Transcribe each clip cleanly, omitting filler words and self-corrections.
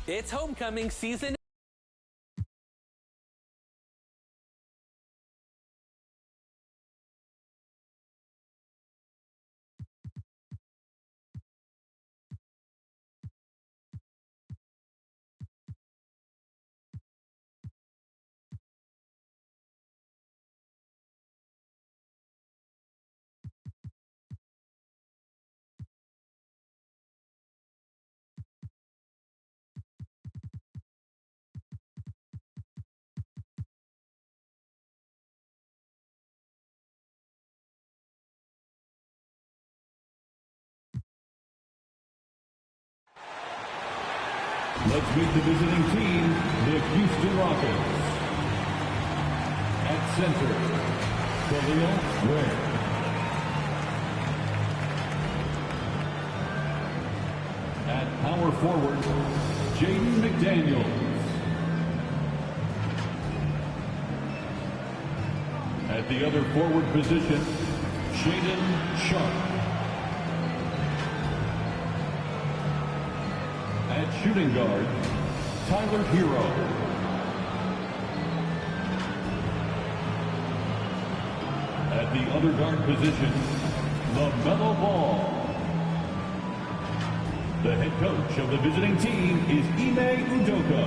It's homecoming season. Let's meet the visiting team, the Houston Rockets. At center, Ware. At power forward, Jaden McDaniels. At the other forward position, Sharpe. At shooting guard, Tyler Hero. At the other guard position, LaMelo Ball. The head coach of the visiting team is Ime Udoka.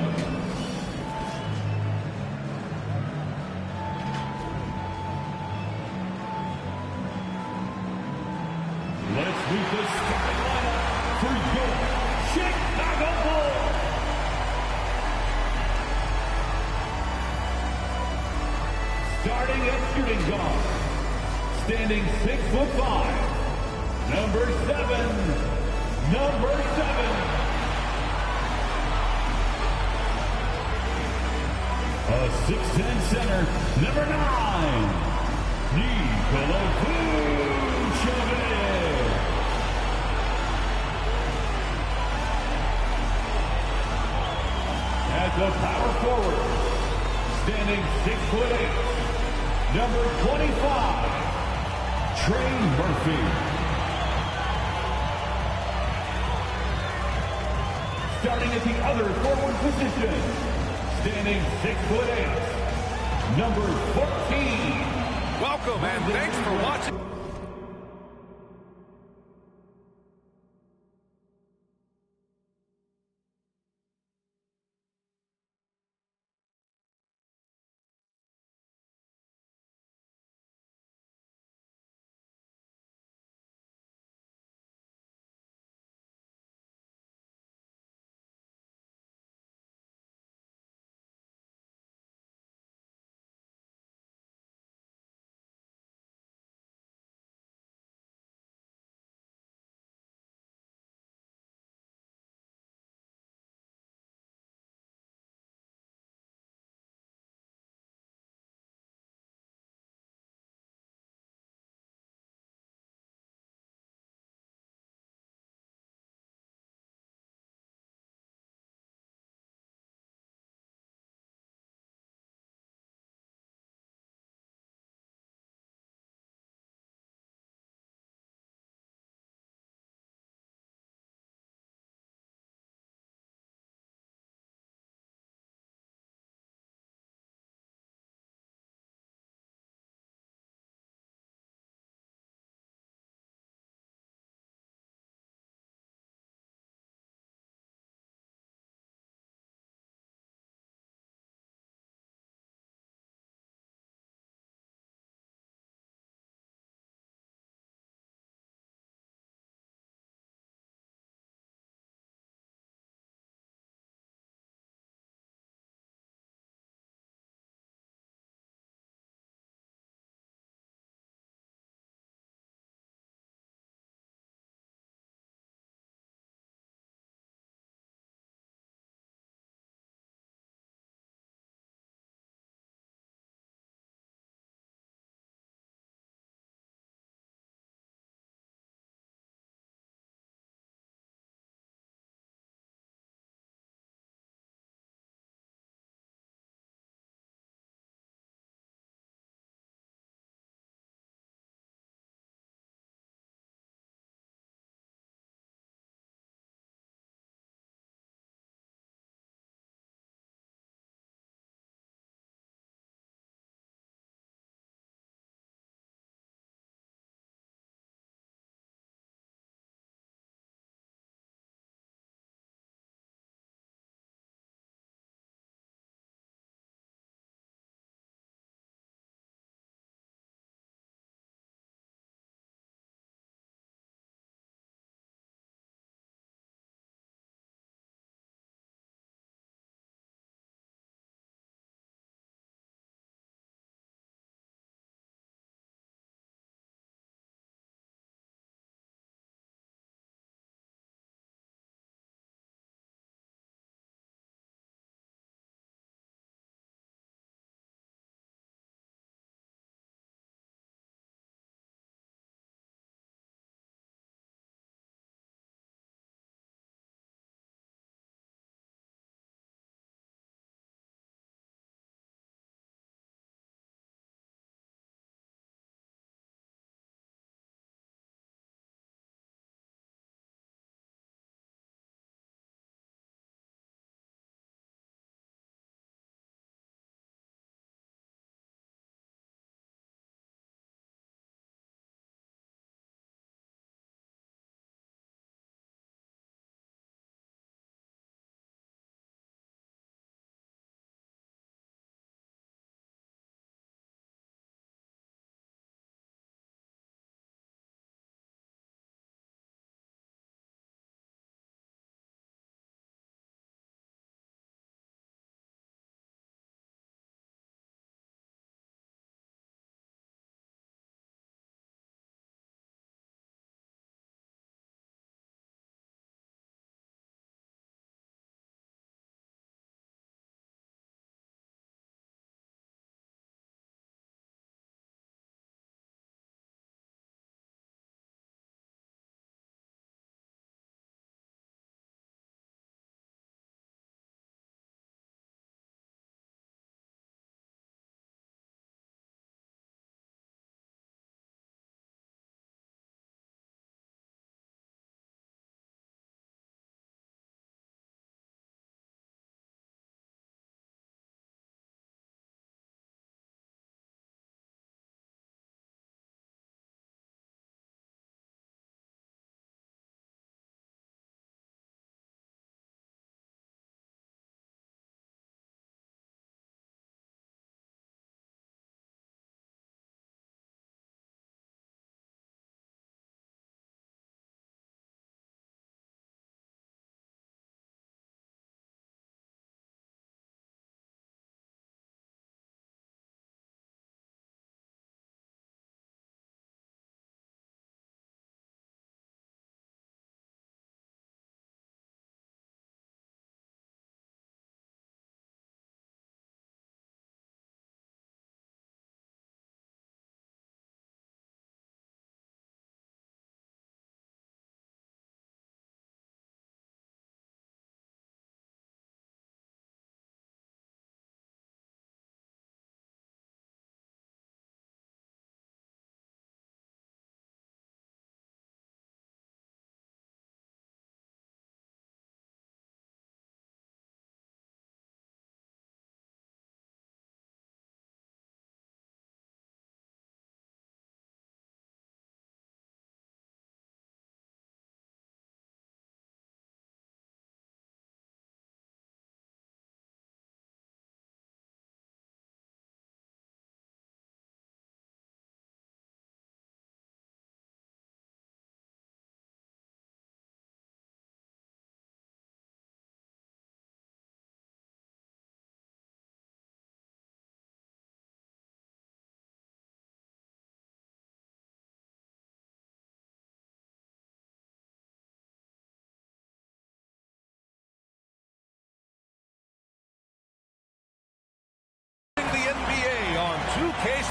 Let's meet the starting lineup for your Chicago Bulls. Starting at shooting guard, standing 6'5", number 7. A 6'10" center, number 9, Nikola Vucevic. At the power forward, standing 6'8", number 25, Trey Murphy. Starting at the other forward position, standing 6'8", number 14. Welcome and thanks for watching.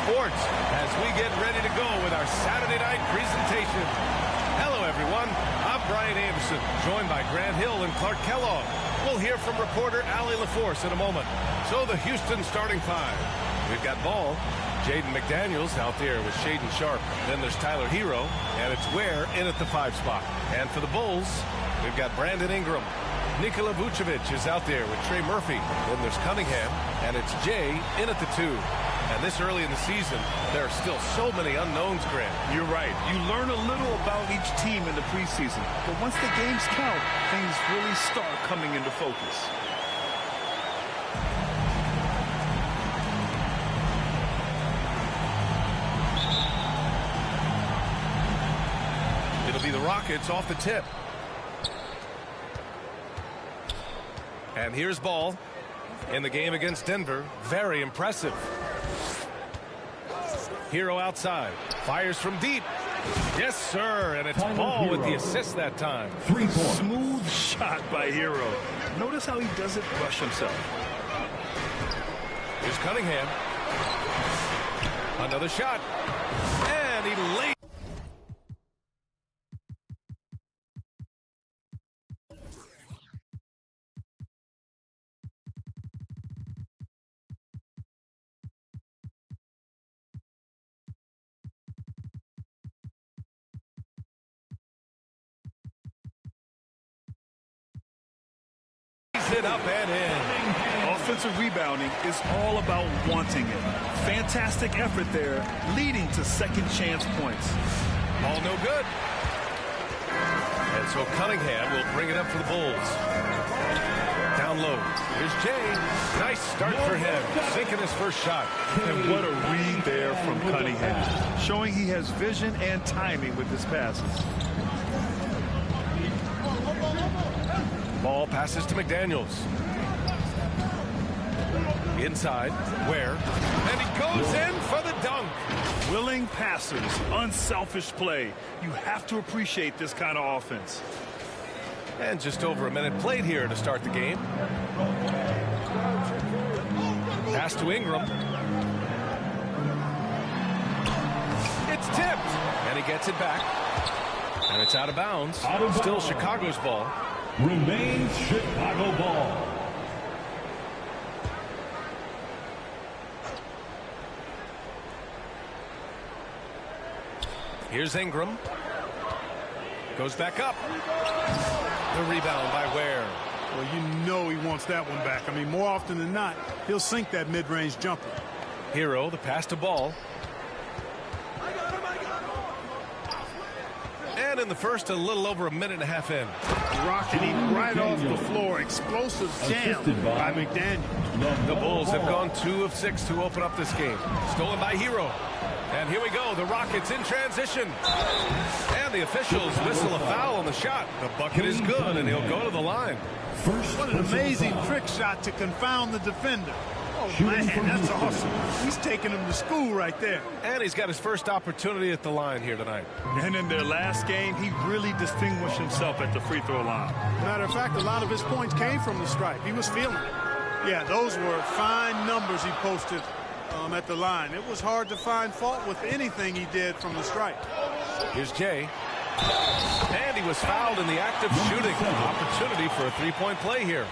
Sports as we get ready to go with our Saturday night presentation. Hello, everyone. I'm Brian Anderson, joined by Grant Hill and Clark Kellogg. We'll hear from reporter yr4 in a moment. So the Houston starting five. We've got Ball, Jaden McDaniels out there with Sharpe. Then there's Tyler Hero, and it's Ware in at the 5 spot. And for the Bulls, we've got Brandon Ingram. Nikola Vucevic is out there with Trey Murphy. Then there's Cunningham, and it's Jay in at the 2. And this early in the season, there are still so many unknowns, Grant. You're right. You learn a little about each team in the preseason. But once the games count, things really start coming into focus. It'll be the Rockets off the tip. And here's Ball in the game against Denver. Very impressive. Hero outside. Fires from deep. Yes, sir. And it's Ball with the assist that time. Smooth shot by Hero. Notice how he doesn't rush himself. Here's Cunningham. Another shot. And he laid. It up and in. Offensive rebounding is all about wanting it. Fantastic effort there, leading to second chance points. All no good. And so Cunningham will bring it up for the Bulls. Down low. Here's Jay. Nice start for him. Sinking his first shot. And what a read there from Cunningham. Showing he has vision and timing with his passes. Ball passes to McDaniels. Inside, Ware. And he goes in for the dunk. Willing passers, unselfish play. You have to appreciate this kind of offense. And just over a minute played here to start the game. Pass to Ingram. It's tipped. And he gets it back. And it's out of bounds. Still Chicago's ball. Remains Chicago ball. Here's Ingram. Goes back up. The rebound by Ware. Well, you know he wants that one back. I mean, more often than not, he'll sink that mid-range jumper. Hero, the pass to Ball. And in the first, a little over a minute and a half in. Rocketing right off the floor. Explosive jam by McDaniel. The Bulls have gone 2 of 6 to open up this game. Stolen by Hero. And here we go. The Rockets in transition. And the officials whistle a foul on the shot. The bucket is good, and he'll go to the line. What an amazing trick shot to confound the defender. Oh, man, that's awesome. He's taking him to school right there. And he's got his first opportunity at the line here tonight. And in their last game, he really distinguished himself at the free throw line. Matter of fact, a lot of his points came from the stripe. He was feeling it. Yeah, those were fine numbers he posted at the line. It was hard to find fault with anything he did from the stripe. Here's Jay. And he was fouled in the act of shooting. Opportunity for a three-point play here.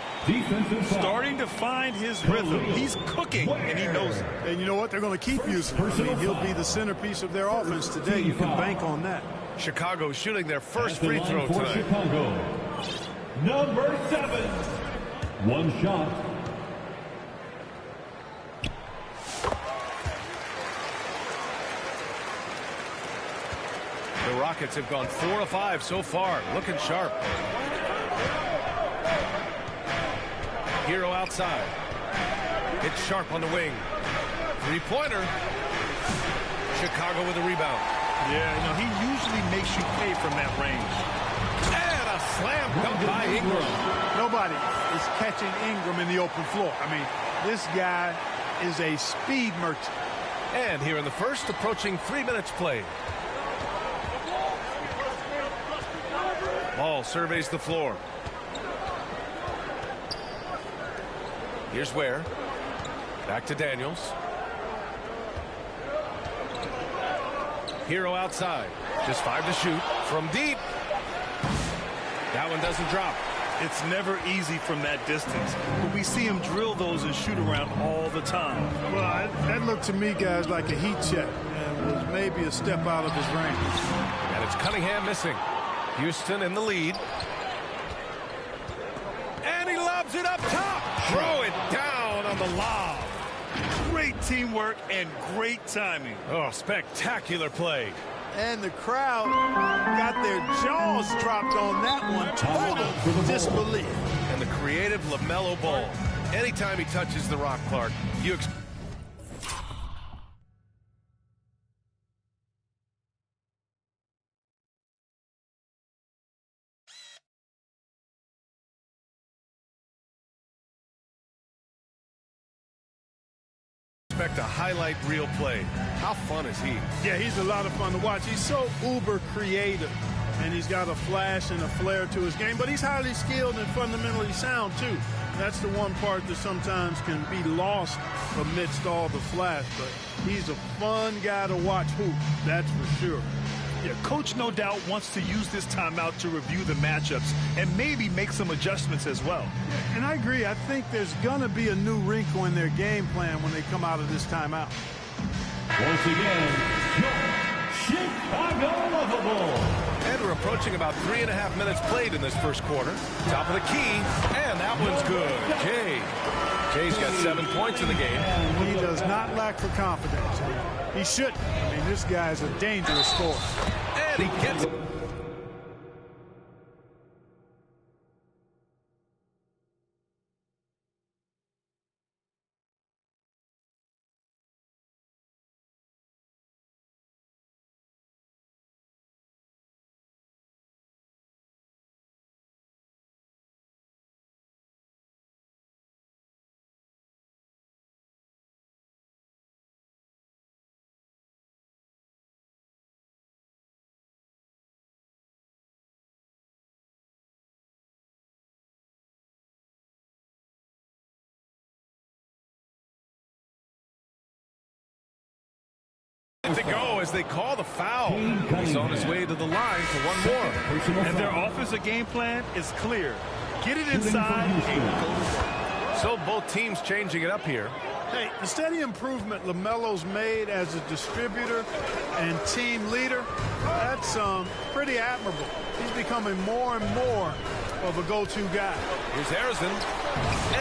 Starting to find his rhythm. He's cooking, and he knows it. And you know what? They're going to keep using him. I mean, he'll be the centerpiece of their offense today. You can bank on that. Chicago shooting their first free throw tonight. Chicago. Number 7. One shot. The Rockets have gone 4 of 5 so far. Looking sharp. Hero outside. It's Sharpe on the wing. Three-pointer. Chicago with a rebound. Yeah, you know, he usually makes you pay from that range. And a slam dunk by Ingram. Nobody is catching Ingram in the open floor. I mean, this guy is a speed merchant. And here in the first, approaching 3 minutes played. Ball surveys the floor. Here's Ware. Back to Daniels. Hero outside. Just 5 to shoot from deep. That one doesn't drop. It's never easy from that distance, but we see him drill those and shoot around all the time. Well, that looked to me, guys, like a heat check, and was maybe a step out of his range. And it's Cunningham missing. Houston in the lead. And he lobs it up top. Throw it down on the lob. Great teamwork and great timing. Oh, spectacular play. And the crowd got their jaws dropped on that one. Total disbelief. And the creative LaMelo ball. Anytime he touches the rock, Clark, you expect a highlight reel play. How fun is he? Yeah, he's a lot of fun to watch. He's so uber creative, and he's got a flash and a flair to his game, but he's highly skilled and fundamentally sound, too. That's the one part that sometimes can be lost amidst all the flash, but he's a fun guy to watch hoop, that's for sure. Yeah, Coach no doubt wants to use this timeout to review the matchups and maybe make some adjustments as well. And I agree. I think there's going to be a new wrinkle in their game plan when they come out of this timeout. Once again, Chicago lovable. And we're approaching about 3.5 minutes played in this first quarter. Top of the key, and that one's good. Jay's got 7 points in the game. He does not lack for confidence. He shouldn't. I mean, this guy's a dangerous scorer. And he gets it. To go as they call the foul. He's on his way to the line for one more. And their offensive game plan is clear. Get it inside and go to work. So both teams changing it up here. Hey, the steady improvement LaMelo's made as a distributor and team leader, that's pretty admirable. He's becoming more and more of a go-to guy. Here's Harrison,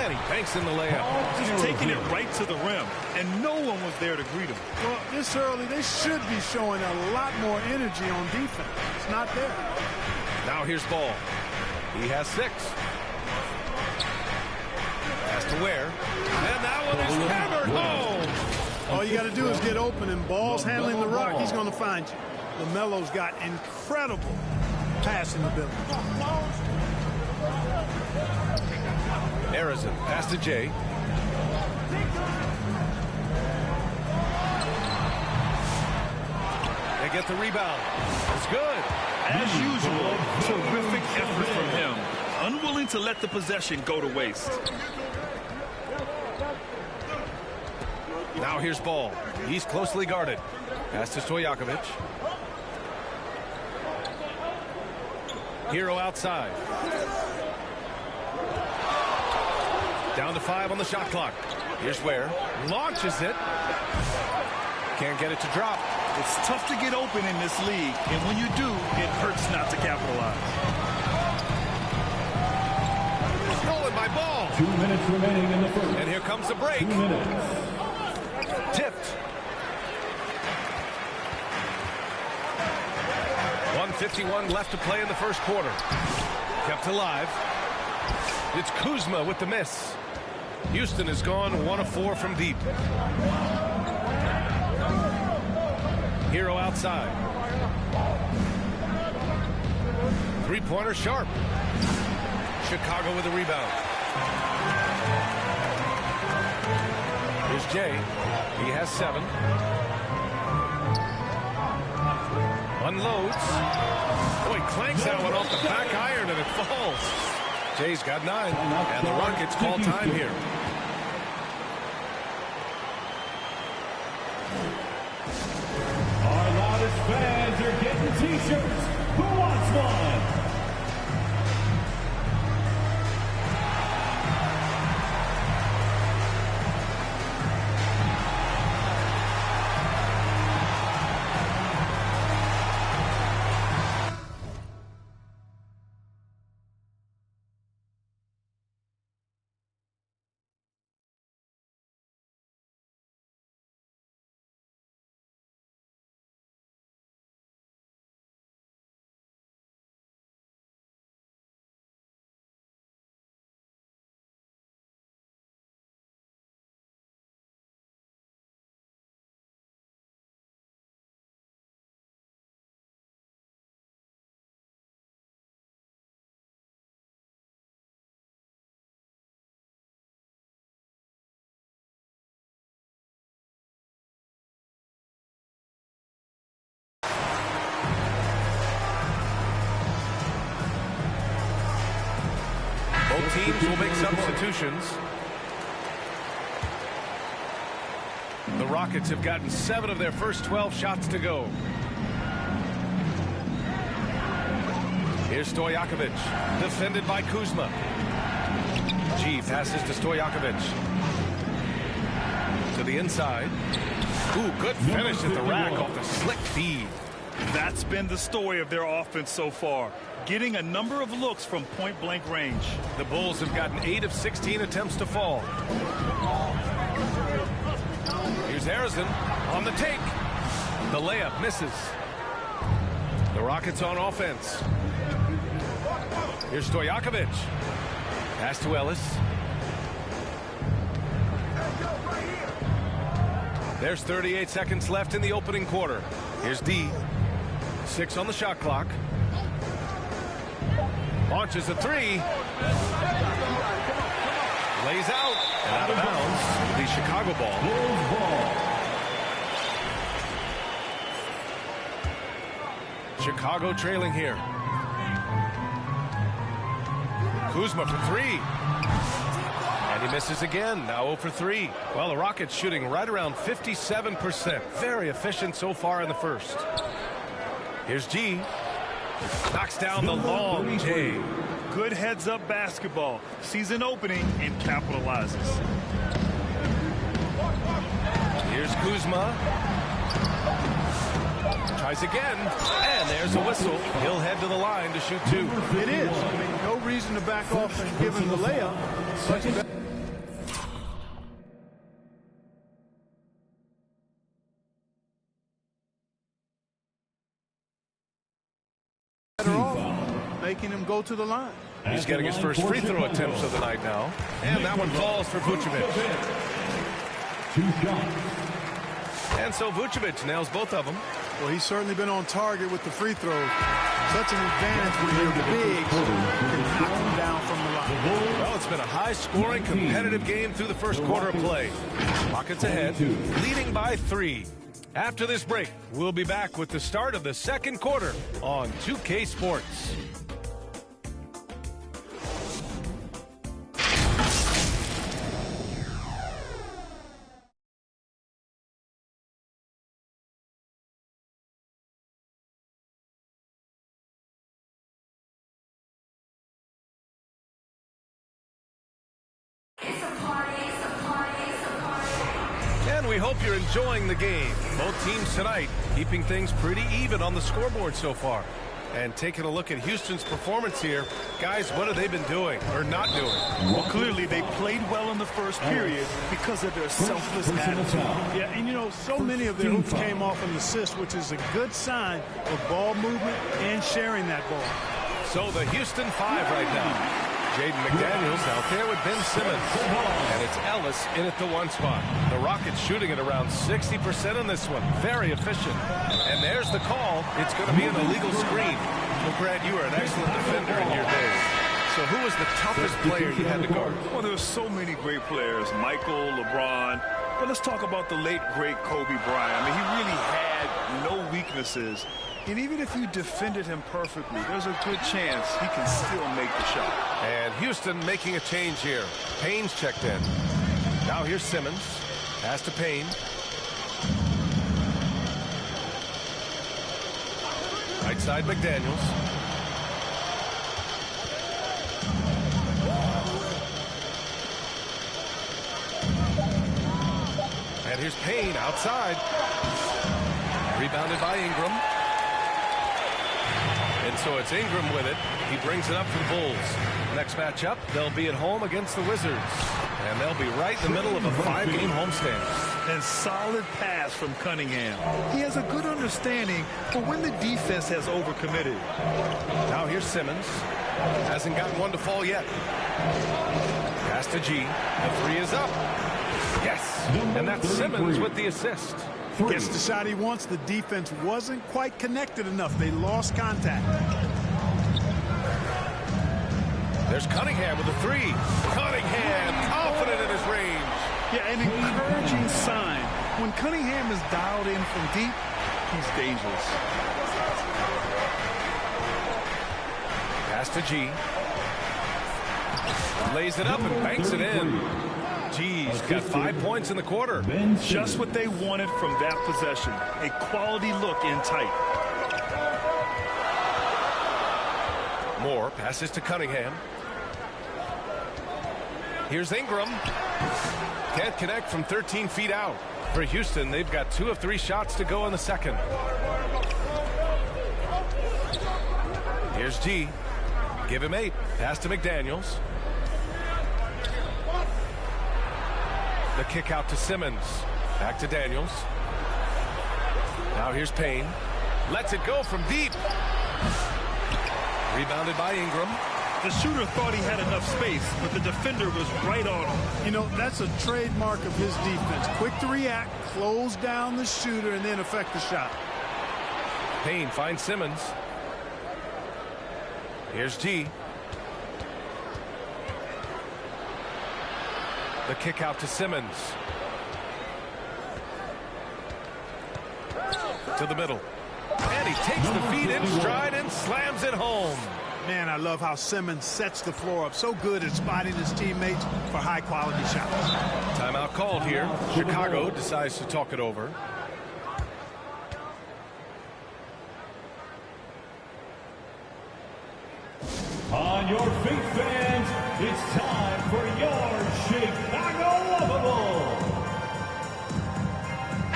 and he banks in the layup. He's taking it right to the rim, and no one was there to greet him. Well, this early, they should be showing a lot more energy on defense. It's not there. Now here's Ball. He has 6. Pass to Ware, and that one is hammered home. All you got to do is get open, and Ball's handling the rock. He's going to find you. LaMelo's got incredible passing ability. Harrison, pass to Jay. They get the rebound. It's good. As usual, terrific effort from him. Unwilling to let the possession go to waste. Now here's Ball. He's closely guarded. Pass to Stojakovic. Hero outside. Down to 5 on the shot clock. Here's Ware. Launches it. Can't get it to drop. It's tough to get open in this league, and when you do, it hurts not to capitalize. Stolen by Ball. 2 minutes remaining in the first. And here comes the break. 2 minutes. Tipped. 1:51 left to play in the first quarter. Kept alive. It's Kuzma with the miss. Houston has gone 1 of 4 from deep. Hero outside. Three-pointer Sharpe. Chicago with a rebound. Here's Jay. He has 7. Unloads. Oh, he clanks that one off the back iron and it falls. Jay's got 9. And the Rockets call time here. Our loudest fans are getting t-shirts. Who wants one? Both teams will make substitutions. The Rockets have gotten 7 of their first 12 shots to go. Here's Stojakovic, defended by Kuzma. G passes to Stojakovic. To the inside. Ooh, good finish at the rack off the slick feed. That's been the story of their offense so far, getting a number of looks from point-blank range. The Bulls have gotten 8 of 16 attempts to fall. Here's Harrison on the take. The layup misses. The Rockets on offense. Here's Stojakovic. Pass to Ellis. There's 38 seconds left in the opening quarter. Here's D. 6 on the shot clock. Launches a 3. Lays out. And out of bounds. The Chicago ball. Chicago trailing here. Kuzma for 3. And he misses again. Now 0 for 3. Well, the Rockets shooting right around 57%. Very efficient so far in the first. Here's G. Knocks down the long J. Good heads-up basketball. Sees an opening and capitalizes. Here's Kuzma. Tries again. And there's a whistle. He'll head to the line to shoot 2. It is. I mean, no reason to back off and give him the layup. Better off making him go to the line. He's getting his first free throw attempts of the night now. And that one falls for Vucevic. 2 shots. And so Vucevic nails both of them. Well, he's certainly been on target with the free throws. Such an advantage when you're big. You can knock them down from the line. Well, it's been a high-scoring, competitive game through the first quarter of play. Rockets ahead, leading by 3. After this break, we'll be back with the start of the second quarter on 2K Sports. And we hope you're enjoying the game. Both teams tonight keeping things pretty even on the scoreboard so far. And taking a look at Houston's performance here, guys, what have they been doing or not doing? Well, clearly they played well in the first period because of their selfless attitude. Yeah, and you know, so many of their hoops came off an assist, which is a good sign of ball movement and sharing that ball. So the Houston 5 right now. Jaden McDaniels out there with Ben Simmons. And it's Ellis in at the 1 spot. The Rockets shooting at around 60% on this one. Very efficient. And there's the call. It's going to be an illegal screen. Well, Brad, you were an excellent defender in your days. So who was the toughest player you had to guard? Well, there's so many great players. Michael, LeBron. But let's talk about the late, great Kobe Bryant. I mean, he really had no weaknesses. And even if you defended him perfectly, there's a good chance he can still make the shot. And Houston making a change here. Payne's checked in. Now here's Simmons. Pass to Payne. Outside McDaniels. And here's Payne outside. Rebounded by Ingram. And so it's Ingram with it. He brings it up for the Bulls. Next matchup, they'll be at home against the Wizards. And they'll be right in the middle of a 5-game homestand. And solid pass from Cunningham. He has a good understanding for when the defense has overcommitted. Now here's Simmons. Hasn't gotten one to fall yet. Pass to G. The three is up. Yes. And that's Simmons with the assist. Gets the shot he wants. The defense wasn't quite connected enough. They lost contact. There's Cunningham with a three. Cunningham confident in his range. Yeah, an encouraging sign. When Cunningham is dialed in from deep, he's dangerous. Pass to G. Lays it up and banks it in. G's got 5 points in the quarter. Just what they wanted from that possession. A quality look in tight. Moore passes to Cunningham. Here's Ingram. Can't connect from 13 feet out. For Houston, they've got 2 of 3 shots to go in the second. Here's G. Give him 8. Pass to McDaniels. The kick out to Simmons. Back to Daniels. Now here's Payne. Lets it go from deep. Rebounded by Ingram. The shooter thought he had enough space, but the defender was right on him. You know, that's a trademark of his defense. Quick to react, close down the shooter, and then affect the shot. Payne finds Simmons. Here's G. The kick out to Simmons. To the middle. And he takes the feed in stride and slams it home. Man, I love how Simmons sets the floor up. So good at spotting his teammates for high-quality shots. Timeout called here. Chicago decides to talk it over. On your feet, fans, it's time for your Chicago Lovable.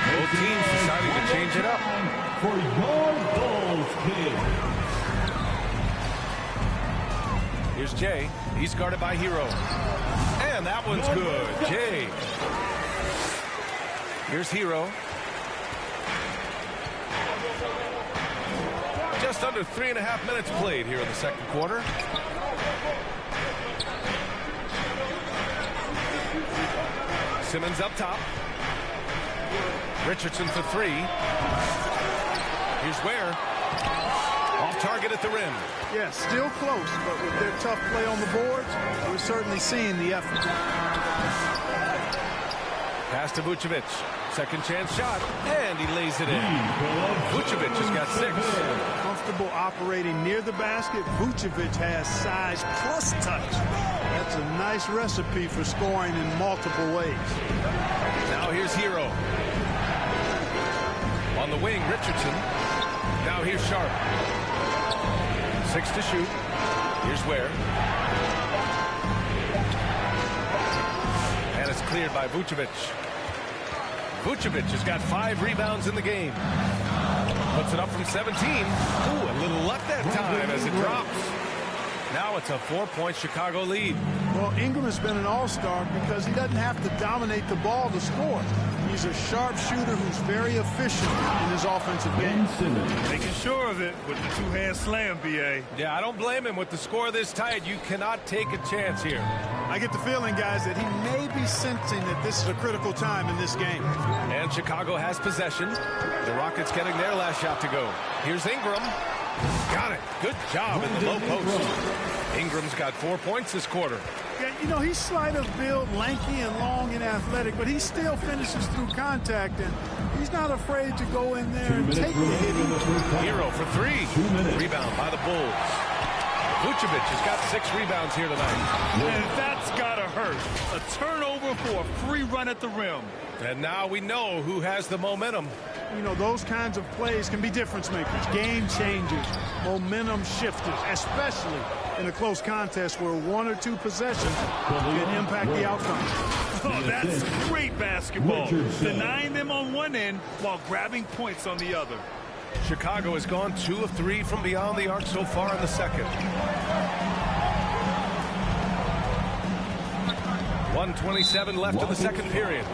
Both teams deciding to change it up. For your Bulls, kid. Here's Jay. He's guarded by Hero. And that one's good. Jay. Here's Hero. Just under 3.5 minutes played here in the second quarter. Simmons up top. Richardson for 3. Here's Ware. Off target at the rim. Yeah, still close, but with their tough play on the boards, we're certainly seeing the effort. Pass to Vucevic. Second chance shot, and he lays it in. Vucevic has got 6. Comfortable operating near the basket. Vucevic has size plus touch. That's a nice recipe for scoring in multiple ways. Now here's Hero. On the wing, Richardson. Now here's Sharpe. 6 to shoot. Here's Ware. And it's cleared by Vucevic. Vucevic has got 5 rebounds in the game. Puts it up from 17. Ooh, a little luck that time as it drops. Now it's a 4-point Chicago lead. Well, Ingram has been an all-star because he doesn't have to dominate the ball to score. He's a sharp shooter who's very efficient in his offensive game. Making sure of it with the two-hand slam, B.A. Yeah, I don't blame him. With the score this tight, you cannot take a chance here. I get the feeling, guys, that he may be sensing that this is a critical time in this game. And Chicago has possession. The Rockets getting their last shot to go. Here's Ingram. Got it. Good job in the low post. Ingram's got 4 points this quarter. Yeah, you know, he's slight of build, lanky and long and athletic, but he still finishes through contact, and he's not afraid to go in there and take the hit. Hero for 3. Rebound by the Bulls. Vucevic has got 6 rebounds here tonight. And that's got to hurt. A turnover for a free run at the rim. And now we know who has the momentum. You know, those kinds of plays can be difference makers, game changers, momentum shifters, especially in a close contest where 1 or 2 possessions can impact the outcome. Oh, that's great basketball. Denying them on one end while grabbing points on the other. Chicago has gone 2 of 3 from beyond the arc so far in the second. 1:27 left in the second period.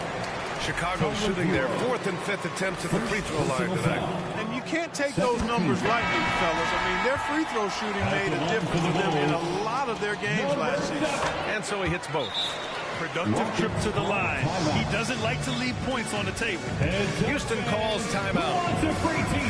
Chicago shooting their 4th and 5th attempts at the free throw line tonight. And you can't take those numbers lightly, fellas. I mean, their free throw shooting made a difference for them in a lot of their games last season. And so he hits both. Productive trip to the line. He doesn't like to leave points on the table. Houston calls timeout.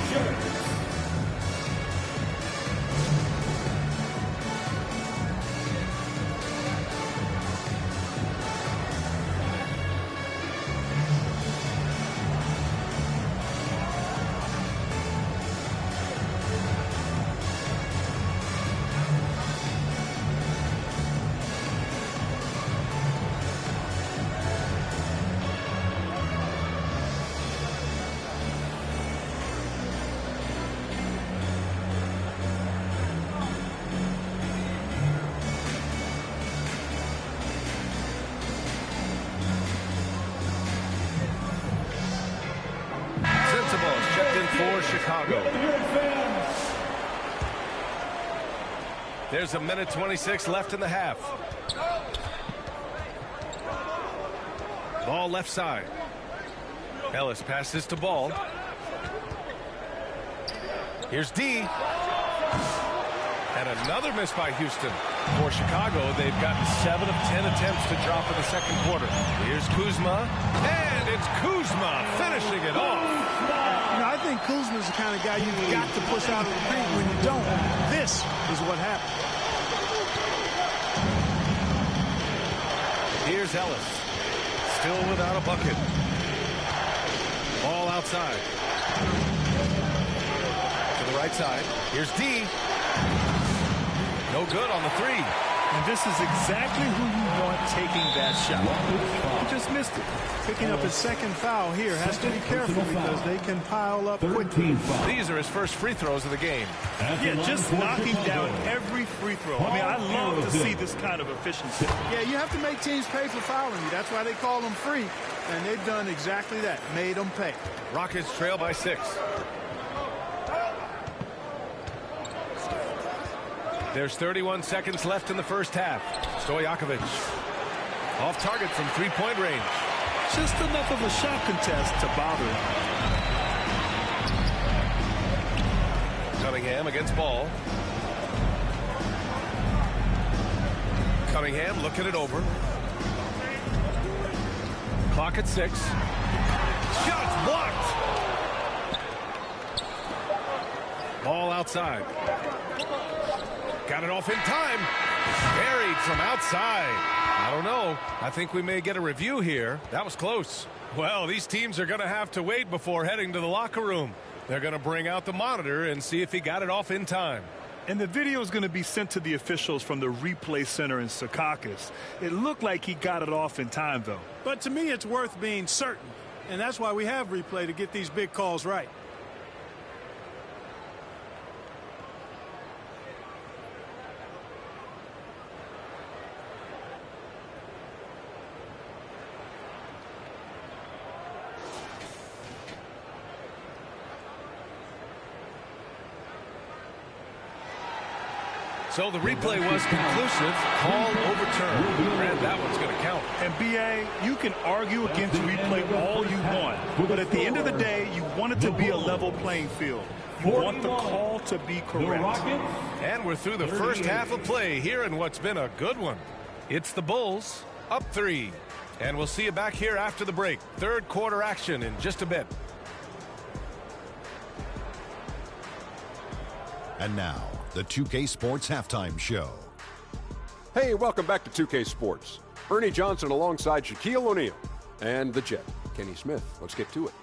There's 1:26 left in the half. Ball left side. Ellis passes to Ball. Here's D. And another miss by Houston. For Chicago, they've gotten 7 of 10 attempts to drop in the second quarter. Here's Kuzma. And it's Kuzma finishing it off. You know, I think Kuzma's the kind of guy you've got to push out of the paint. When you don't, this is what happens. Here's Ellis. Still without a bucket. Ball outside. To the right side. Here's D. No good on the 3. And this is exactly who you want taking that shot. He just missed it. Picking up his second foul here. Has to be careful because they can pile up quickly. These are his first free throws of the game. Yeah, just knocking down every free throw. I mean, I love to see this kind of efficiency. Yeah, you have to make teams pay for fouling you. That's why they call them free. And they've done exactly that. Made them pay. Rockets trail by 6. There's 31 seconds left in the first half. Stojakovic off target from 3-point range. Just enough of a shot contest to bother him. Cunningham against Ball. Cunningham looking it over. Clock at 6. Shots blocked. Ball outside. Got it off in time. Buried from outside. I don't know. I think we may get a review here. That was close. Well, these teams are going to have to wait before heading to the locker room. They're going to bring out the monitor and see if he got it off in time. And the video is going to be sent to the officials from the replay center in Secaucus. It looked like he got it off in time, though. But to me, it's worth being certain. And that's why we have replay, to get these big calls right. So the replay was conclusive. Call overturned. And that one's going to count. And BA, you can argue against replay all you want, but at the end of the day, you want it to be a level playing field. You want the call to be correct. And we're through the first half of play here in what's been a good one. It's the Bulls up 3. And we'll see you back here after the break. Third quarter action in just a bit. And now, the 2K Sports Halftime Show. Hey, welcome back to 2K Sports. Ernie Johnson alongside Shaquille O'Neal and the Jet, Kenny Smith. Let's get to it.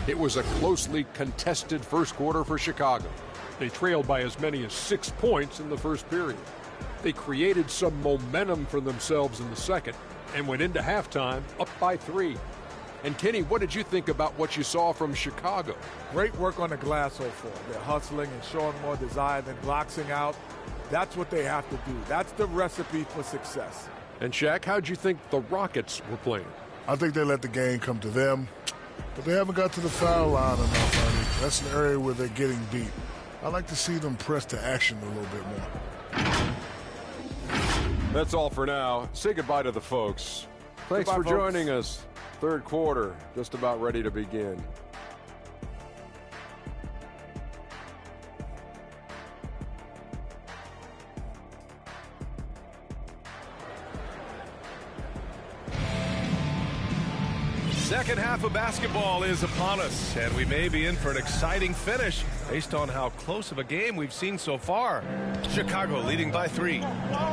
It was a closely contested first quarter for Chicago. They trailed by as many as 6 points in the first period. They created some momentum for themselves in the second, and went into halftime up by 3. And Kenny, what did you think about what you saw from Chicago? Great work on the glass so far. They're hustling and showing more desire than boxing out. That's what they have to do. That's the recipe for success. And Shaq, how'd you think the Rockets were playing? I think they let the game come to them, but they haven't got to the foul line enough, honey. That's an area where they're getting beat. I like to see them press to action a little bit more. That's all for now. Say goodbye to the folks. Thanks Goodbye, for folks. joining us. Third quarter, just about ready to begin. Second half of basketball is upon us, and we may be in for an exciting finish based on how close of a game we've seen so far. Chicago leading by 3.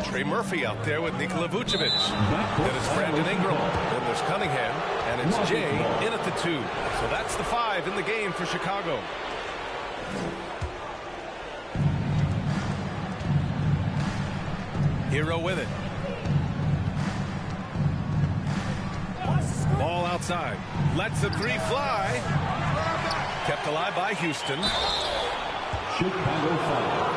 Trey Murphy out there with Nikola Vucevic. Then it's Brandon Ingram. Then there's Cunningham, and it's Jay in at the 2. So that's the 5 in the game for Chicago. Hero with it. Ball outside. Lets the 3 fly. Kept alive by Houston. Chicago foul.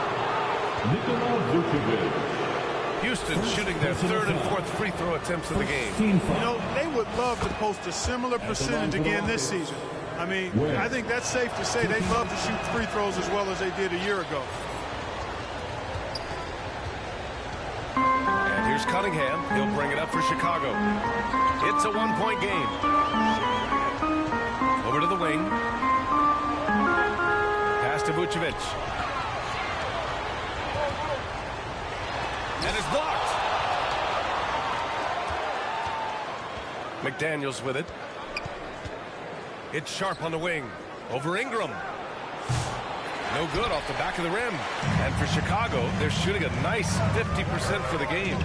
Nikola Vucevic. Houston shooting their 3rd and 4th free throw attempts of the game. You know, they would love to post a similar percentage again this season. I mean, I think that's safe to say they'd love to shoot free throws as well as they did a year ago. And here's Cunningham. He'll bring it up for Chicago. It's a 1-point game. Over to the wing. Pass to Vucevic. And it's blocked. McDaniels with it. It's Sharpe on the wing. Over Ingram. No good off the back of the rim. And for Chicago, they're shooting a nice 50% for the game.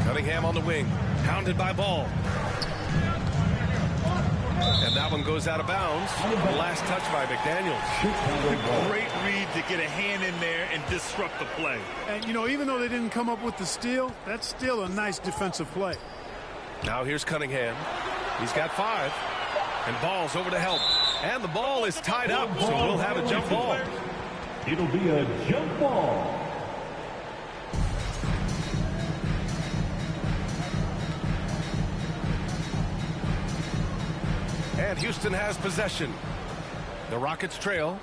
Cunningham on the wing. Pounded by Ball. And that one goes out of bounds. The last touch by McDaniels. Great read to get a hand in there and disrupt the play. And, you know, even though they didn't come up with the steal, that's still a nice defensive play. Now here's Cunningham. He's got 5. And Ball's over to help. And the ball is tied up, so we'll have a jump ball. It'll be a jump ball. And Houston has possession. The Rockets trail.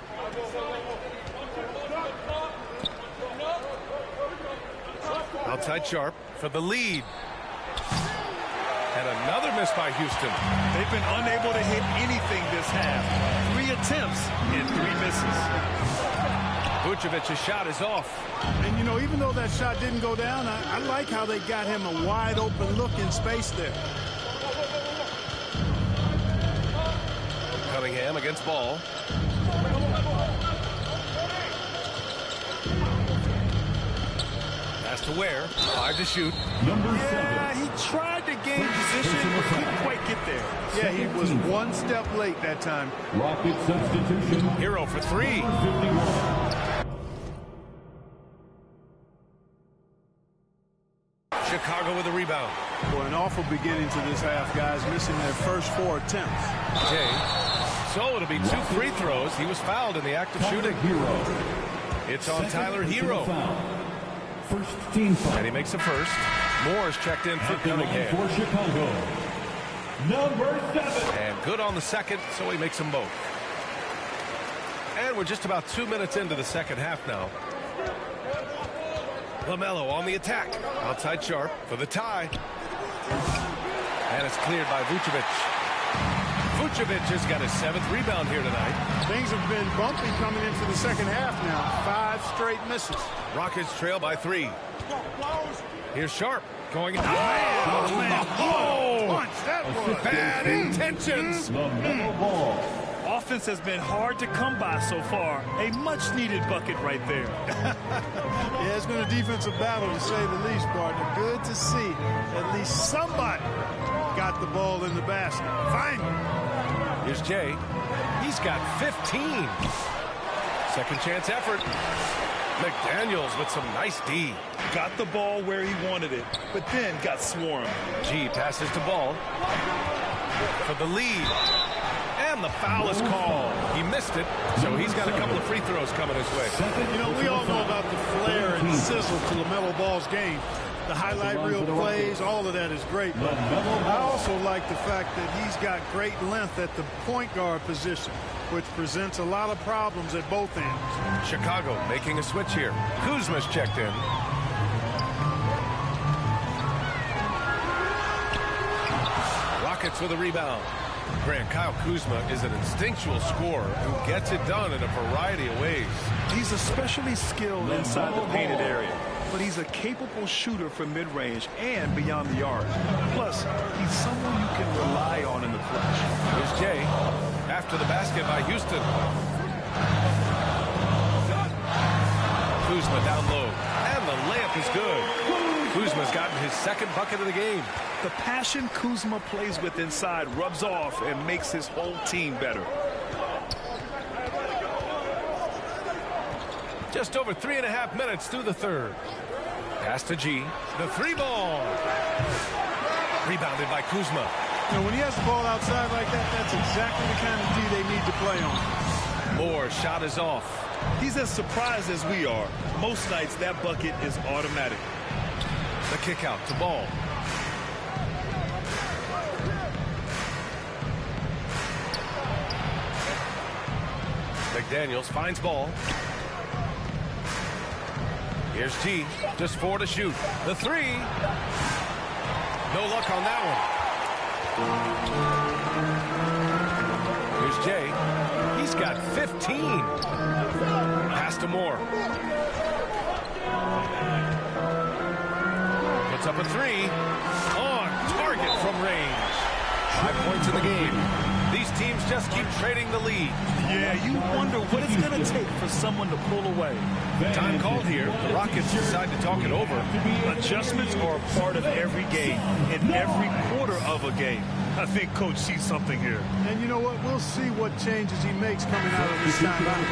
Outside Sharpe for the lead. And another miss by Houston. They've been unable to hit anything this half. 3 attempts and 3 misses. Vucevic's shot is off. And, you know, even though that shot didn't go down, I like how they got him a wide open look in space there. Cunningham against Ball. Pass to Ware. 5 to shoot. Number 7. Yeah, he tried to gain position, but couldn't quite get there. Yeah, he was 1 step late that time. Rocket substitution. Hero for 3. 51. Chicago with a rebound. Boy, an awful beginning to this half, guys, missing their first 4 attempts. Jay. So it'll be 2 free throws. He was fouled in the act of shooting. Hero. It's on Tyler Hero. First team foul. And he makes the first. Moore is checked in for Cunningham. For Chicago. Number 7. And good on the second, so he makes them both. And we're just about 2 minutes into the second half now. LaMelo on the attack. Outside Sharpe for the tie. And it's cleared by Vucevic. Vucevic has got his 7th rebound here tonight. Things have been bumpy coming into the second half now. 5 straight misses. Rockets trail by 3. Here's Sharpe going. Oh, man. Punch, that was. bad intentions. LaMelo Ball. Offense has been hard to come by so far. A much-needed bucket right there. Yeah, it's been a defensive battle, to say the least, partner. Good to see at least somebody got the ball in the basket. Finally. Here's Jay. He's got 15. Second chance effort. McDaniels with some nice D. Got the ball where he wanted it, but then got swarmed. G passes to Ball for the lead. And the foul is called. He missed it, so he's got a couple of free throws coming his way. You know, we all know about the flair and sizzle to LaMelo Ball's game. The highlight reel plays, all of that is great. But I also like the fact that he's got great length at the point guard position, which presents a lot of problems at both ends. Chicago making a switch here. Kuzma's checked in. Rockets with a rebound. Grant, Kyle Kuzma is an instinctual scorer who gets it done in a variety of ways. He's especially skilled inside the painted area, but he's a capable shooter from mid-range and beyond the arc. Plus, he's someone you can rely on in the clutch. Here's Jay after the basket by Houston. Kuzma down low, and the layup is good. Kuzma's gotten his second bucket of the game. The passion Kuzma plays with inside rubs off and makes his whole team better. Just over 3.5 minutes through the third. Pass to G. The three ball. Rebounded by Kuzma. You know, when he has the ball outside like that, that's exactly the kind of D they need to play on. Moore's shot is off. He's as surprised as we are. Most nights that bucket is automatic. The kick out to Ball. McDaniels finds Ball. Here's G. Just 4 to shoot. The three. No luck on that one. Here's Jay. He's got 15. Pass to Moore. Puts up a three. On target from range. 5 points in the game. These teams just keep trading the lead. Yeah, you wonder what it's going to take for someone to pull away. Time called here. The Rockets decide to talk it over. Adjustments are a part of every game, in every quarter of a game. I think Coach sees something here. And you know what? We'll see what changes he makes coming out of this timeout.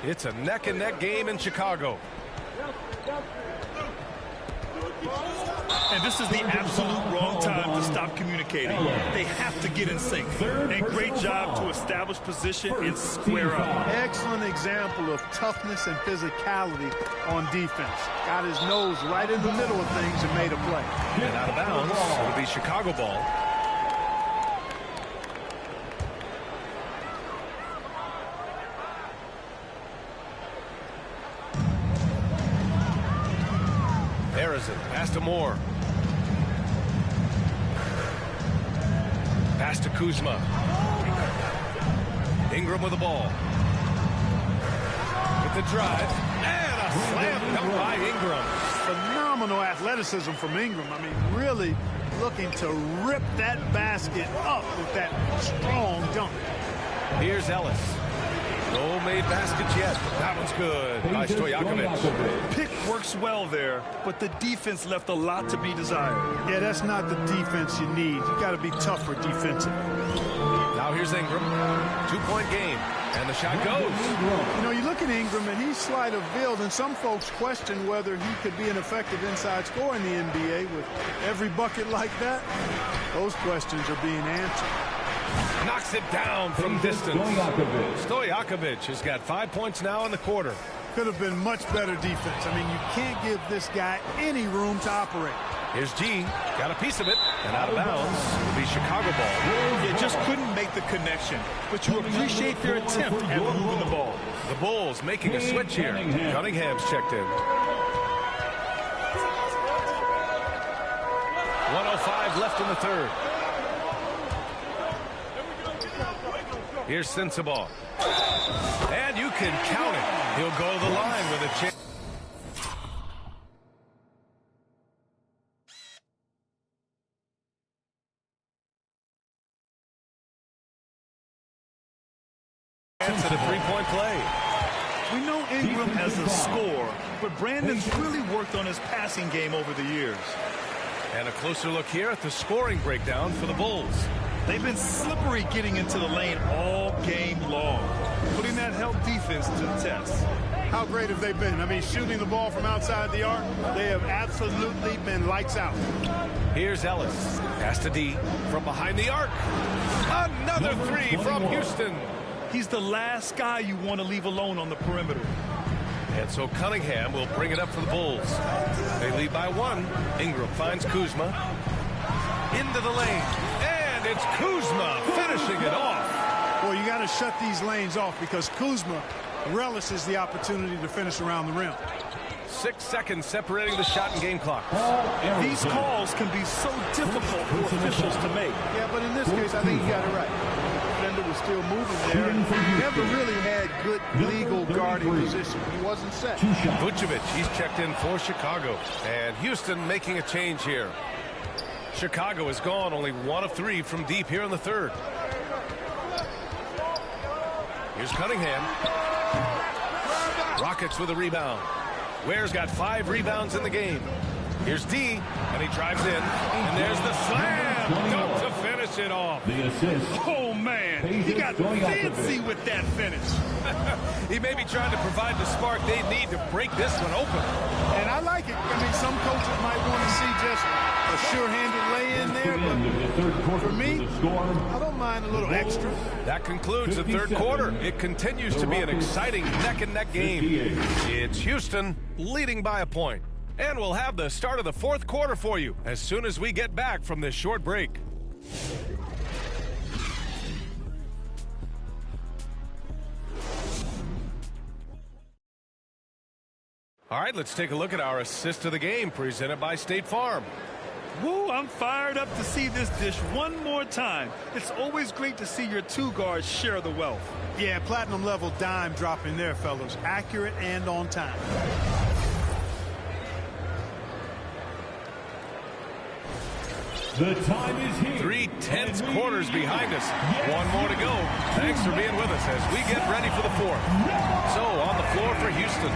It's a neck-and-neck game in Chicago. And this is the absolute wrong time to stop communicating. They have to get in sync. And great job to establish position and square up. Excellent example of toughness and physicality on defense. Got his nose right in the middle of things and made a play. And out of bounds, it'll be Chicago ball. Harrison, pass to Moore. Pass to Kuzma. Ingram with the ball. With the drive. And a slam dunk by Ingram. Phenomenal athleticism from Ingram. I mean, really looking to rip that basket up with that strong dunk. Here's Ellis. No made baskets yet. That one's good by Stojakovic. Pick works well there, but the defense left a lot to be desired. Yeah, that's not the defense you need. You got to be tougher defensively. Now here's Ingram. 2-point game. And the shot goes. You know, you look at Ingram, and he's sleight of field, and some folks question whether he could be an effective inside scorer in the NBA with every bucket like that. Those questions are being answered. Knocks it down from distance. Stojakovic has got 5 points now in the quarter. Could have been much better defense. I mean, you can't give this guy any room to operate. Here's G. Got a piece of it. And out of bounds will be Chicago ball. You just couldn't make the connection, but you appreciate their attempt at moving the ball. The Bulls making a switch here. Cunningham's checked in. 1:05 left in the third. Here's Sensabaugh. And you can count it. He'll go to the line with a chance. To the three-point play. We know Ingram as a scorer, but Brandon's really worked on his passing game over the years. And a closer look here at the scoring breakdown for the Bulls. They've been slippery getting into the lane all game long, putting that help defense to the test. How great have they been? I mean, shooting the ball from outside the arc, they have absolutely been lights out. Here's Ellis. Pass to D from behind the arc. Another three from Houston. He's the last guy you want to leave alone on the perimeter. And so Cunningham will bring it up for the Bulls. They lead by 1. Ingram finds Kuzma. Into the lane. And it's Kuzma finishing it off. Boy, you got to shut these lanes off because Kuzma relishes the opportunity to finish around the rim. 6 seconds separating the shot and game clock. These calls can be so difficult for officials to make. Yeah, but in this case, I think he got it right. The defender was still moving there. He never really had good legal guarding position. He wasn't set. Vucevic, he's checked in for Chicago. And Houston making a change here. Chicago is gone, only 1 of 3 from deep here in the third. Here's Cunningham. Rockets with a rebound. Ware's got 5 rebounds in the game. Here's D, and he drives in. And there's the slam. Dunk to finish it off. The assist. Oh, man. He got fancy with that finish. He may be trying to provide the spark they need to break this one open. And I like it. I mean, some coaches might want to see just a sure-handed lay-in there, but for me, I don't mind a little extra. That concludes the third quarter. It continues to be an exciting neck-and-neck game. It's Houston leading by a point. And we'll have the start of the fourth quarter for you as soon as we get back from this short break. All right, let's take a look at our assist of the game presented by State Farm. Woo, I'm fired up to see this dish one more time. It's always great to see your 2 guards share the wealth. Yeah, platinum level dime dropping there, fellas. Accurate and on time. The time is here. 3 tense quarters behind us. 1 more to go. Thanks for being with us as we get ready for the fourth. So on the floor for Houston,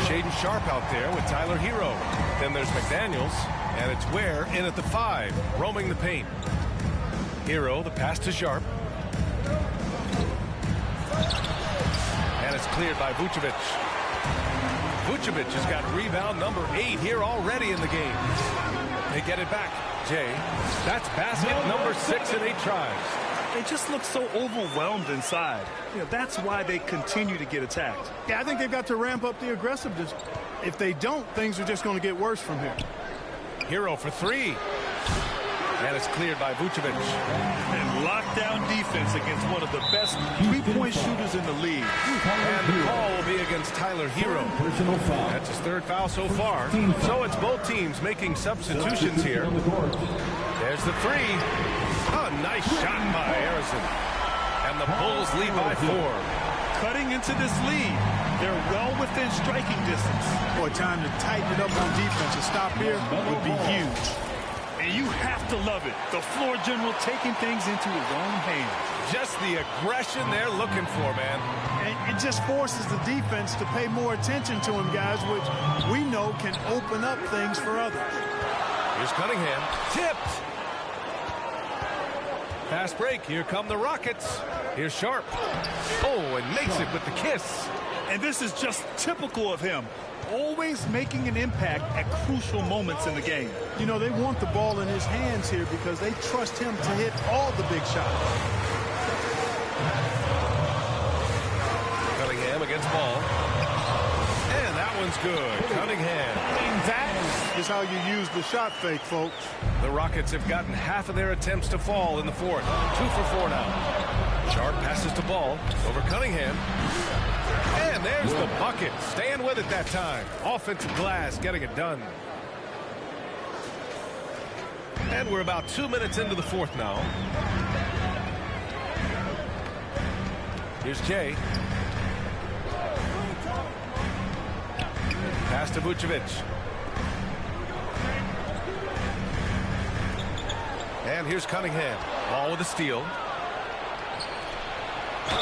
Shaedon Sharpe out there with Tyler Hero. Then there's McDaniels, and it's Ware in at the 5, roaming the paint. Hero, the pass to Sharpe. And it's cleared by Vucevic. Vucevic has got rebound number 8 here already in the game. They get it back. Jay, that's basket number 6 in 8 tries. They just look so overwhelmed inside. You know, that's why they continue to get attacked. Yeah, I think they've got to ramp up the aggressiveness. If they don't, things are just going to get worse from here. Hero for 3. And it's cleared by Vucevic. And lockdown defense against one of the best 3-point shooters in the league. And the call will be against Tyler Hero. Personal foul. That's his 3rd foul so far. So it's both teams making substitutions here. There's the 3. Oh, nice shot by Harrison. And the Bulls lead by 4. Cutting into this lead. They're well within striking distance. Boy, time to tighten it up on defense. A stop here would be huge. And you have to love it. The floor general taking things into his own hands. Just the aggression they're looking for, man. And it just forces the defense to pay more attention to him, guys, which we know can open up things for others. Here's Cunningham. Tipped. Fast break. Here come the Rockets. Here's Sharpe. Oh, and makes it with the kiss. And this is just typical of him. Always making an impact at crucial moments in the game. You know, they want the ball in his hands here because they trust him to hit all the big shots. Cunningham against ball. And that one's good. Cunningham. That is how you use the shot fake, folks. The Rockets have gotten half of their attempts to fall in the fourth. 2 for 4 now. Sharpe passes to ball over Cunningham. And there's the bucket. Staying with it that time. Offensive glass getting it done. And we're about 2 minutes into the fourth now. Here's Jay. Pass to Vucevic. And here's Cunningham. Ball with a steal.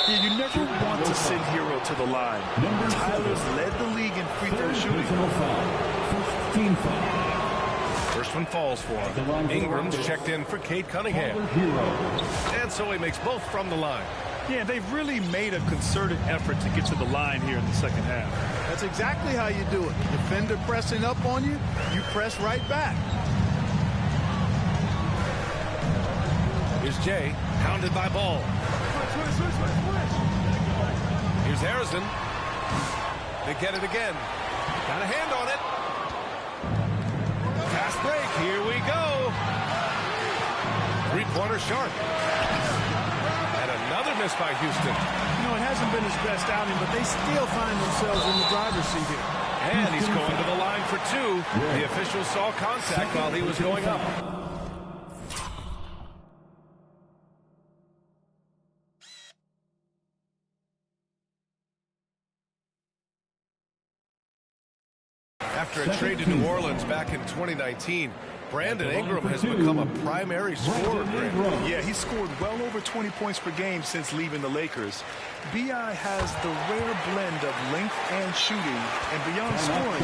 Yeah, you never want to send Hero to the line. Tyler's led the league in free throw shooting. First one falls for him. Ingram's checked in for Cade Cunningham. And so he makes both from the line. Yeah, they've really made a concerted effort to get to the line here in the second half. That's exactly how you do it. Defender pressing up on you, you press right back. Here's Jay, pounded by Ball. Here's Harrison. They get it again. Got a hand on it. Fast break. Here we go. Three-pointer Sharpe. And another miss by Houston. You know, it hasn't been his best outing, but they still find themselves in the driver's seat here. And he's going to the line for two. The official saw contact while he was going up. After a trade to New Orleans back in 2019, Brandon Ingram has become a primary scorer. Yeah, he scored well over 20 points per game since leaving the Lakers. B.I. has the rare blend of length and shooting, and beyond scoring,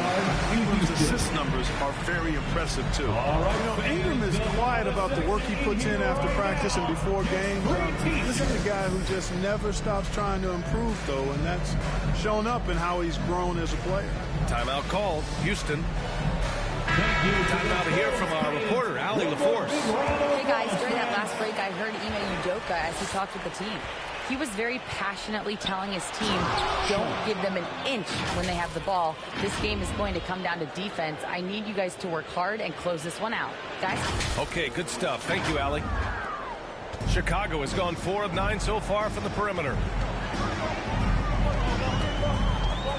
Ingram's assist numbers are very impressive too. You know, Ingram is quiet about the work he puts in after practice and before games. This is a guy who just never stops trying to improve, though, and that's shown up in how he's grown as a player. Timeout called. Houston. Timeout here from our reporter, LaForce. Hey guys, during that last break, I heard Ime Udoka as he talked with the team. He was very passionately telling his team, don't give them an inch when they have the ball. This game is going to come down to defense. I need you guys to work hard and close this one out. Guys? Okay, good stuff. Thank you, Allie. Chicago has gone 4 of 9 so far from the perimeter.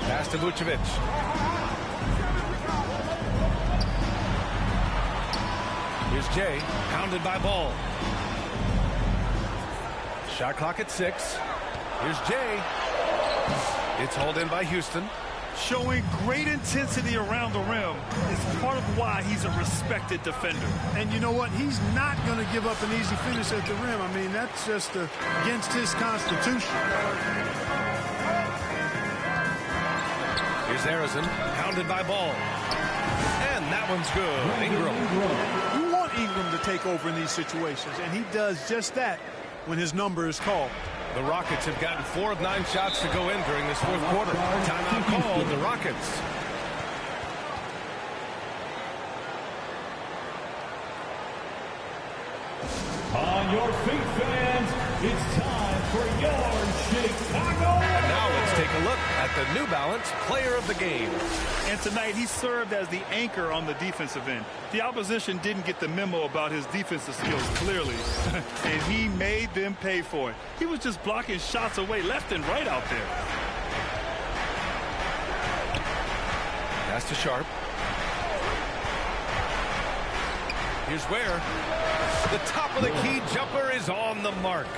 Pass to Vucevic. Here's Jay, pounded by Ball. Shot clock at 6. Here's Jay. It's hauled in by Houston. Showing great intensity around the rim is part of why he's a respected defender. And you know what? He's not going to give up an easy finish at the rim. I mean, that's just against his constitution. Here's Harrison, pounded by Ball. And that one's good. Ingram. You want Ingram to take over in these situations, and he does just that when his number is called. The Rockets have gotten 4 of 9 shots to go in during this fourth quarter. Timeout called the Rockets. On your feet, fans, it's time for your Chicago. And now let's take a look at the New Balance Player of the Game. And tonight he served as the anchor on the defensive end. The opposition didn't get the memo about his defensive skills clearly, and he made them pay for it. He was just blocking shots away left and right out there. Pass to Sharpe. Here's Ware. The top of the key jumper is on the mark.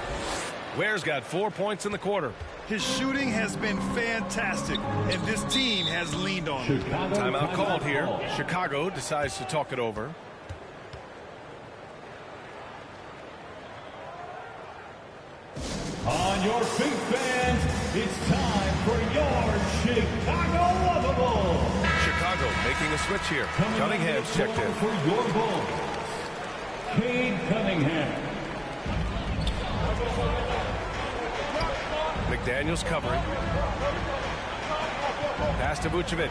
Ware's got 4 points in the quarter. His shooting has been fantastic, and this team has leaned on him. Timeout called here. Chicago decides to talk it over. On your feet, fans, it's time for your Chicago Lovable. Chicago making a switch here. Cunningham's checked in. For your Bulls, Cade Cunningham. McDaniels covering. Pass to Vucevic.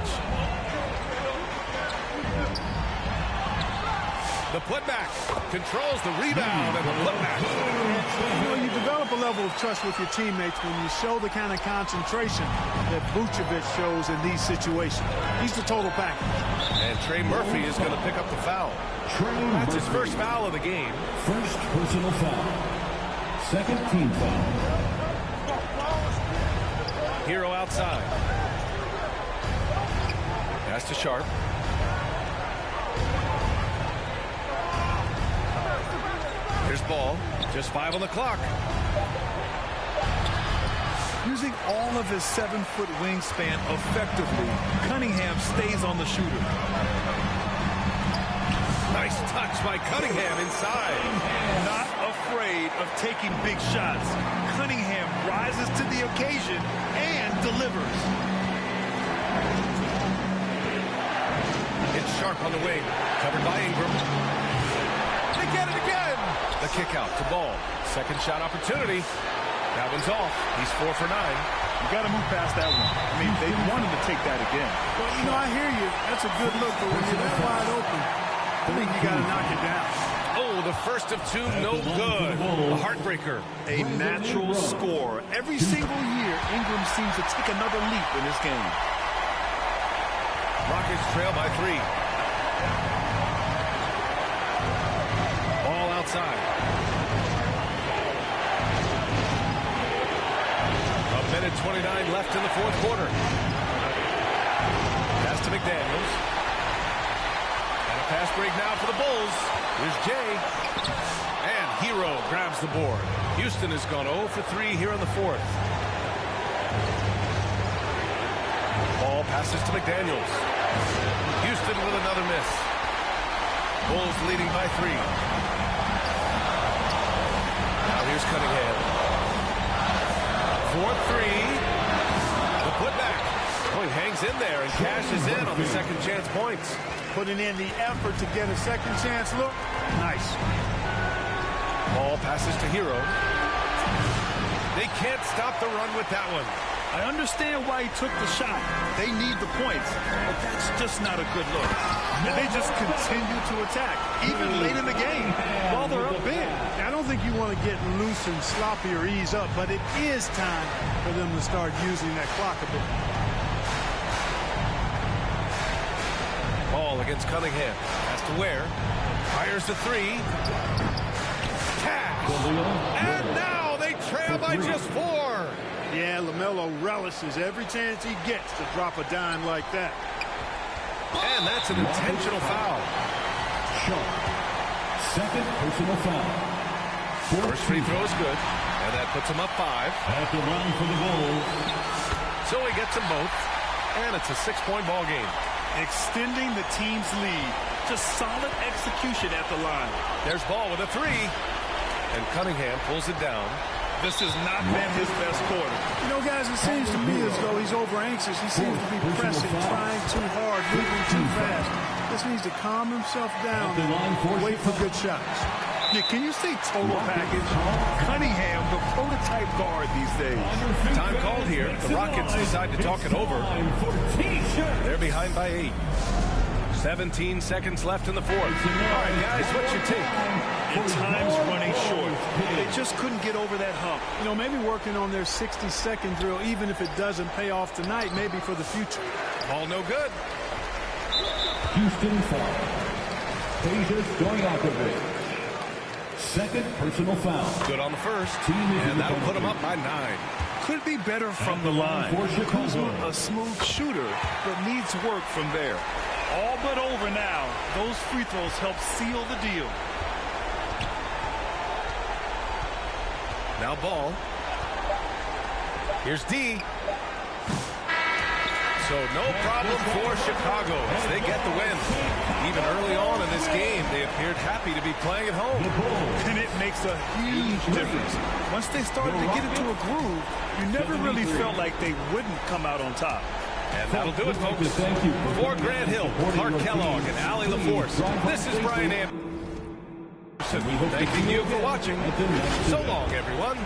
The putback controls the rebound and the putback. You know, you develop a level of trust with your teammates when you show the kind of concentration that Vucevic shows in these situations. He's the total package. And Trey Murphy is going to pick up the foul. That's his first foul of the game. First personal foul. Second team foul. Hero outside. Pass to Sharpe. Here's Ball. Just 5 on the clock. Using all of his 7-foot wingspan effectively, Cunningham stays on the shooter. Nice touch by Cunningham inside. Not afraid of taking big shots. Cunningham rises to the occasion and delivers. It's Sharpe on the wing. Covered by Ingram. They get it again. The kick out to Ball. Second shot opportunity. That one's off. He's 4 for 9. You got to move past that one. I mean, they wanted to take that again. Well, you know, I hear you. That's a good look, but when you're that wide open, I think you got to knock it down. Oh, the first of two, no good. A heartbreaker. A natural score. Every single year, Ingram seems to take another leap in this game. Rockets trail by 3. Ball outside. A minute 29 left in the fourth quarter. Pass to McDaniels. And a pass break now for the Bulls. Here's Jay. And Hero grabs the board. Houston has gone 0 for 3 here in the fourth. Ball passes to McDaniels. Houston with another miss. Bulls leading by 3. Now here's Cunningham. 4-3. The putback. Oh, he hangs in there and cashes in on the second chance points. Putting in the effort to get a second chance look. Nice. Ball passes to Hero. They can't stop the run with that one. I understand why he took the shot. They need the points, but that's just not a good look. And they just continue to attack, even late in the game, while they're up big. I don't think you want to get loose and sloppy or ease up, but it is time for them to start using that clock a bit. Ball against Cunningham. Pass to Ware. Fires the 3. Cash. And now they trail by just 4. Yeah, LaMelo relishes every chance he gets to drop a dime like that. And that's an intentional foul. Sharpe. Second personal foul. First free throw is good. And that puts him up 5. At the line for the Bulls. So he gets them both. And it's a 6-point ball game. Extending the team's lead. Just solid execution at the line. There's Ball with a 3. And Cunningham pulls it down. This has not been his best quarter. You know, guys, it seems to me as though he's over anxious. He seems to be pressing, trying too hard, moving too fast. Just needs to calm himself down and wait for good shots. Yeah, can you say total package? Cunningham, the prototype guard these days. Time called here. The Rockets decide to talk it over. They're behind by 8. 17 seconds left in the fourth. All right, guys, what's your take? And time's running short. They just couldn't get over that hump. You know, maybe working on their 60-second drill, even if it doesn't pay off tonight, maybe for the future. Ball no good. Houston foul. Pages going out of it. Second personal foul. Good on the first. And that'll put him up by 9. Could be better from the line. Kuzma, a smooth shooter, but needs work from there. All but over now. Those free throws help seal the deal. Now Ball. Here's D. So no problem for Chicago as they get the win. Even early on in this game, they appeared happy to be playing at home. And it makes a huge difference. Once they started to get into a groove, you never really felt like they wouldn't come out on top. And that'll do it, folks. For Grant Hill, Clark Kellogg, and Allie LaForce, this is Brian Anderson. Thanking you for watching. So long, everyone.